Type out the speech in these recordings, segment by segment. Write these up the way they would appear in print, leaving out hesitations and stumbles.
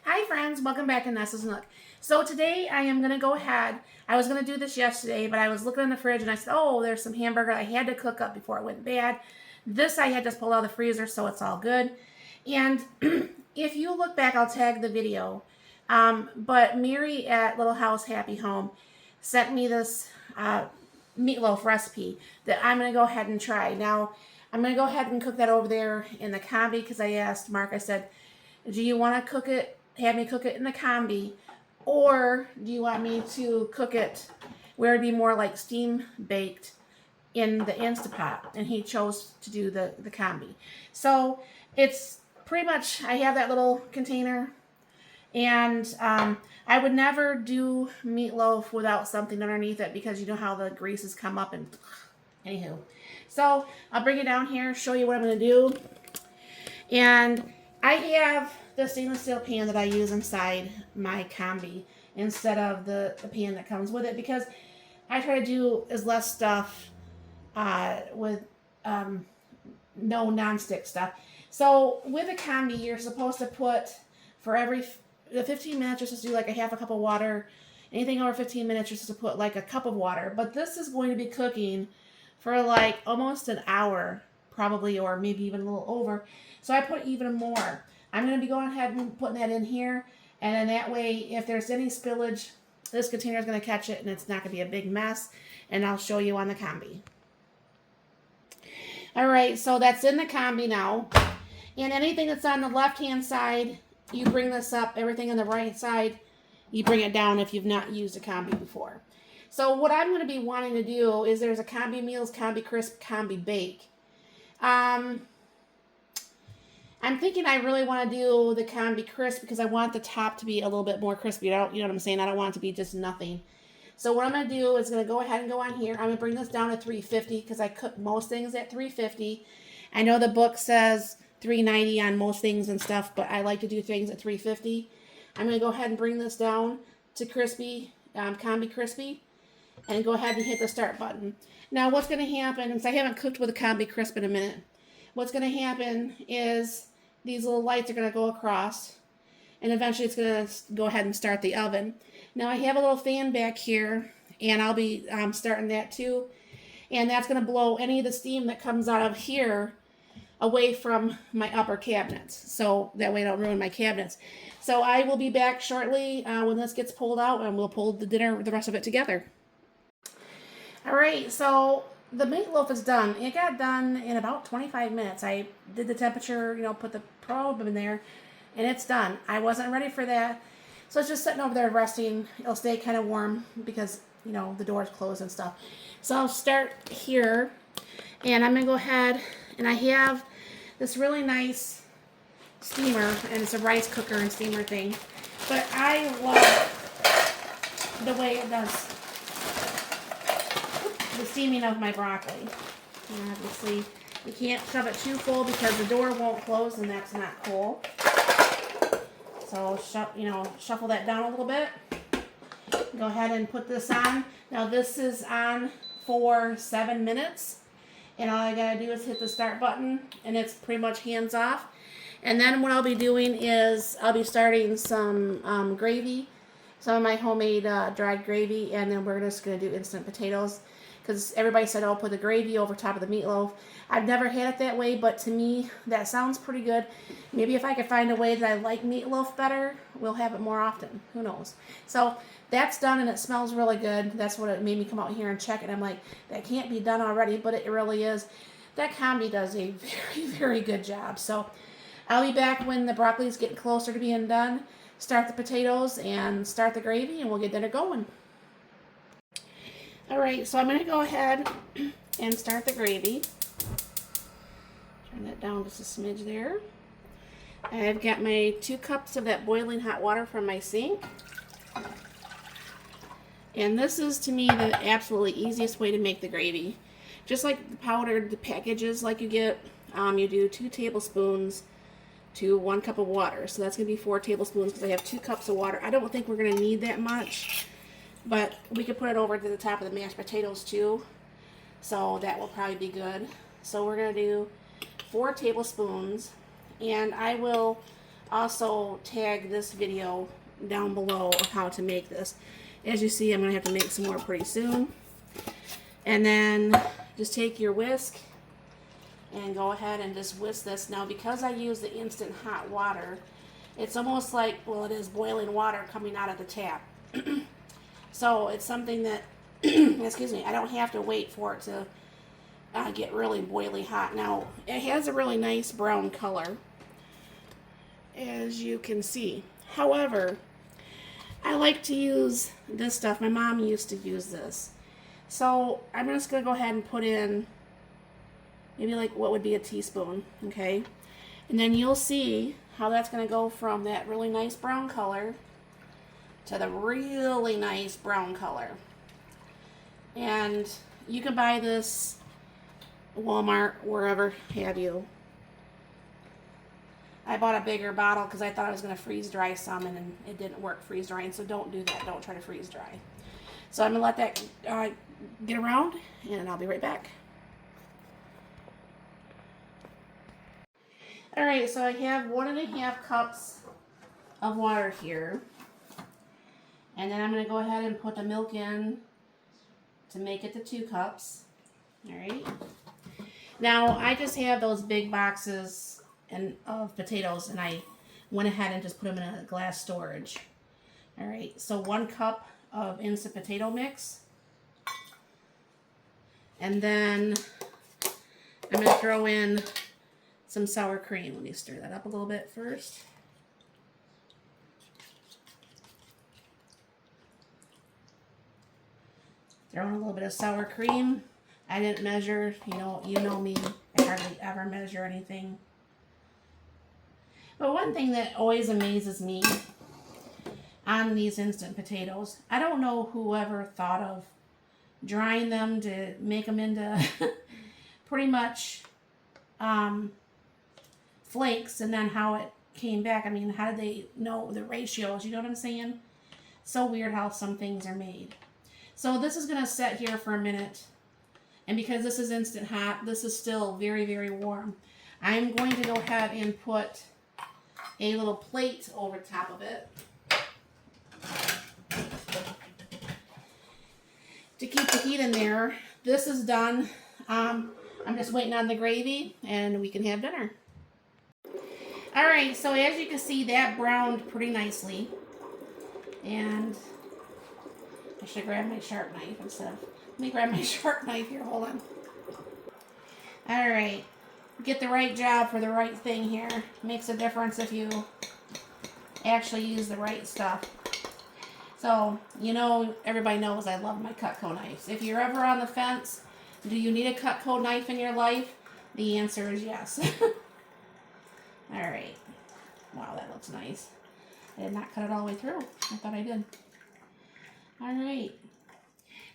Hi friends, welcome back to Nessa's Nook. So today I am going to go ahead, I was going to do this yesterday, but I was looking in the fridge and I said, oh, there's some hamburger I had to cook up before it went bad. This I had just pulled out of the freezer, so it's all good. And if you look back, I'll tag the video. But Mary at Little House Happy Home sent me this meatloaf recipe that I'm going to go ahead and try. Now, I'm going to go ahead and cook that over there in the Combi because I asked Mark, I said, do you want to cook it, have me cook it in the Combi, or do you want me to cook it where it'd be more like steam baked in the Instapot? And he chose to do the Combi. So it's pretty much, I have that little container, and I would never do meatloaf without something underneath it because you know how the greases come up and anywho. So I'll bring it down here, show you what I'm going to do. And I have the stainless steel pan that I use inside my Combi instead of the pan that comes with it because I try to do as less stuff with no non-stick stuff. So with a Combi, you're supposed to put for every 15 minutes, you're supposed to do like a half a cup of water. Anything over 15 minutes, you're supposed to put like a cup of water. But this is going to be cooking for like almost an hour, probably, or maybe even a little over. So I put even more. I'm going to be going ahead and putting that in here. And then that way, if there's any spillage, this container is going to catch it and it's not going to be a big mess. And I'll show you on the Combi. All right, so that's in the Combi now. And anything that's on the left-hand side, you bring this up. Everything on the right side, you bring it down if you've not used a Combi before. So what I'm going to be wanting to do is there's a Combi Meals, Combi Crisp, Combi Bake. I'm thinking I really want to do the Combi Crisp because I want the top to be a little bit more crispy. You know what I'm saying? I don't want it to be just nothing. So what I'm going to do is going to go ahead and go on here. I'm going to bring this down to 350 because I cook most things at 350. I know the book says 390 on most things and stuff, but I like to do things at 350. I'm going to go ahead and bring this down to crispy, Combi Crispy, and go ahead and hit the start button. Now what's going to happen, since I haven't cooked with a Combi Crisp in a minute, what's going to happen is these little lights are going to go across, and eventually it's going to go ahead and start the oven. Now I have a little fan back here, and I'll be starting that too, and that's going to blow any of the steam that comes out of here away from my upper cabinets, so that way I don't ruin my cabinets. So I will be back shortly when this gets pulled out, and we'll pull the rest of it together. All right, so the meatloaf is done. It got done in about 25 minutes. I did the temperature, put the probe in there, and it's done. I wasn't ready for that. So it's just sitting over there resting. It'll stay kind of warm because, the door's closed and stuff. So I'll start here, and I'm going to go ahead, and I have this really nice steamer, and it's a rice cooker and steamer thing. But I love the way it does the steaming of my broccoli. And obviously, you can't shove it too full because the door won't close, and that's not cool. So, shuffle that down a little bit. Go ahead and put this on. Now, this is on for 7 minutes, and all I gotta do is hit the start button, and it's pretty much hands off. And then what I'll be doing is I'll be starting some gravy, some of my homemade dried gravy, and then we're just gonna do instant potatoes. Because everybody said, oh, put the gravy over top of the meatloaf. I've never had it that way, but to me, that sounds pretty good. Maybe if I could find a way that I like meatloaf better, we'll have it more often. Who knows? So that's done, and it smells really good. That's what it made me come out here and check it. I'm like, that can't be done already, but it really is. That Combi does a very, very good job. So I'll be back when the broccoli is getting closer to being done. Start the potatoes and start the gravy, and we'll get dinner going. Alright, so I'm going to go ahead and start the gravy. Turn that down just a smidge there. I've got my 2 cups of that boiling hot water from my sink. And this is, to me, the absolutely easiest way to make the gravy. Just like the powdered packages like you get, you do 2 tablespoons to 1 cup of water. So that's going to be 4 tablespoons because I have 2 cups of water. I don't think we're going to need that much. But we could put it over to the top of the mashed potatoes too. So that will probably be good. So we're going to do 4 tablespoons. And I will also tag this video down below of how to make this. As you see, I'm going to have to make some more pretty soon. And then just take your whisk and go ahead and just whisk this. Now, because I use the instant hot water, it's almost like, well, it is boiling water coming out of the tap. So it's something that, excuse me, I don't have to wait for it to get really boiling hot. Now, it has a really nice brown color, as you can see. However, I like to use this stuff. My mom used to use this. So I'm just going to go ahead and put in maybe like what would be a teaspoon, okay? And then you'll see how that's going to go from that really nice brown color to the really nice brown color. And you can buy this Walmart, wherever have you. I bought a bigger bottle because I thought I was going to freeze dry some, and it didn't work freeze drying, so don't do that. Don't try to freeze dry. So I'm going to let that get around, and I'll be right back. Alright, so I have 1.5 cups of water here. And then I'm going to go ahead and put the milk in to make it to 2 cups. Alright. Now, I just have those big boxes of potatoes, and I went ahead and just put them in a glass storage. Alright, so 1 cup of instant potato mix. And then I'm going to throw in some sour cream. Let me stir that up a little bit first. Throw in a little bit of sour cream. I didn't measure, you know me, I hardly ever measure anything. But one thing that always amazes me on these instant potatoes, I don't know whoever thought of drying them to make them into pretty much flakes, and then how it came back. I mean, how did they know the ratios? You know what I'm saying? So weird how some things are made. So this is going to set here for a minute. And because this is instant hot, this is still very, very warm. I'm going to go ahead and put a little plate over top of it to keep the heat in there. This is done. I'm just waiting on the gravy, and we can have dinner. Alright, so as you can see, that browned pretty nicely. And I should grab my sharp knife instead of... Let me grab my sharp knife here. Hold on. Alright. Get the right job for the right thing here. Makes a difference if you actually use the right stuff. So, everybody knows I love my Cutco knives. If you're ever on the fence, do you need a Cutco knife in your life? The answer is yes. Alright. Wow, that looks nice. I did not cut it all the way through. I thought I did. Alright.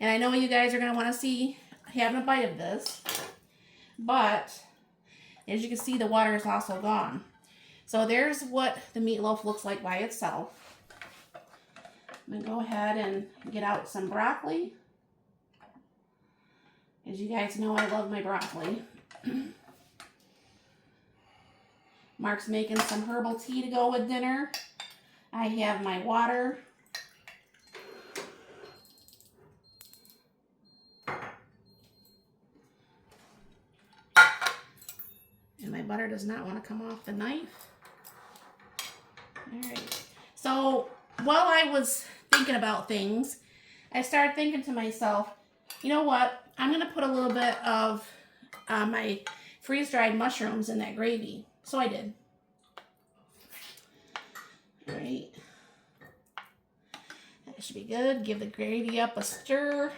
And I know you guys are going to want to see having a bite of this. But, as you can see, the water is also gone. So there's what the meatloaf looks like by itself. I'm going to go ahead and get out some broccoli. As you guys know, I love my broccoli. Mark's making some herbal tea to go with dinner. I have my water. And my butter does not want to come off the knife. Alright. So, while I was thinking about things, I started thinking to myself, you know what? I'm going to put a little bit of my freeze-dried mushrooms in that gravy. So I did. Alright. That should be good. Give the gravy up a stir.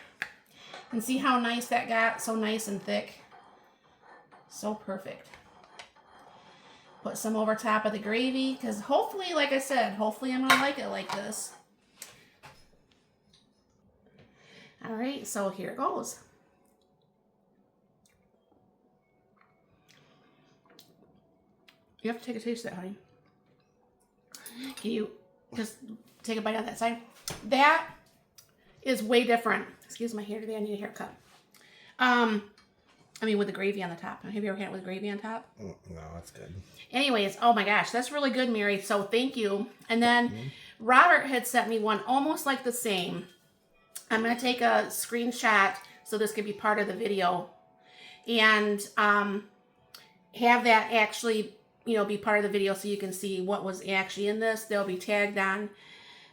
And see how nice that got? So nice and thick. So perfect. Put some over top of the gravy, because hopefully, like I said, hopefully I'm going to like it like this. Alright, so here it goes. You have to take a taste of that, honey. Can you just take a bite on that side? That is way different. Excuse my hair today, I need a haircut. I mean, with the gravy on the top. Have you ever had it with gravy on top? No, that's good. Anyways, oh my gosh, that's really good, Mary. So thank you. And then Robert had sent me one almost like the same. I'm going to take a screenshot so this could be part of the video and have that actually, be part of the video so you can see what was actually in this. They'll be tagged on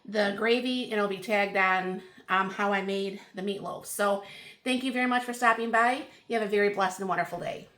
the gravy and it'll be tagged on how I made the meatloaf. So thank you very much for stopping by. You have a very blessed and wonderful day.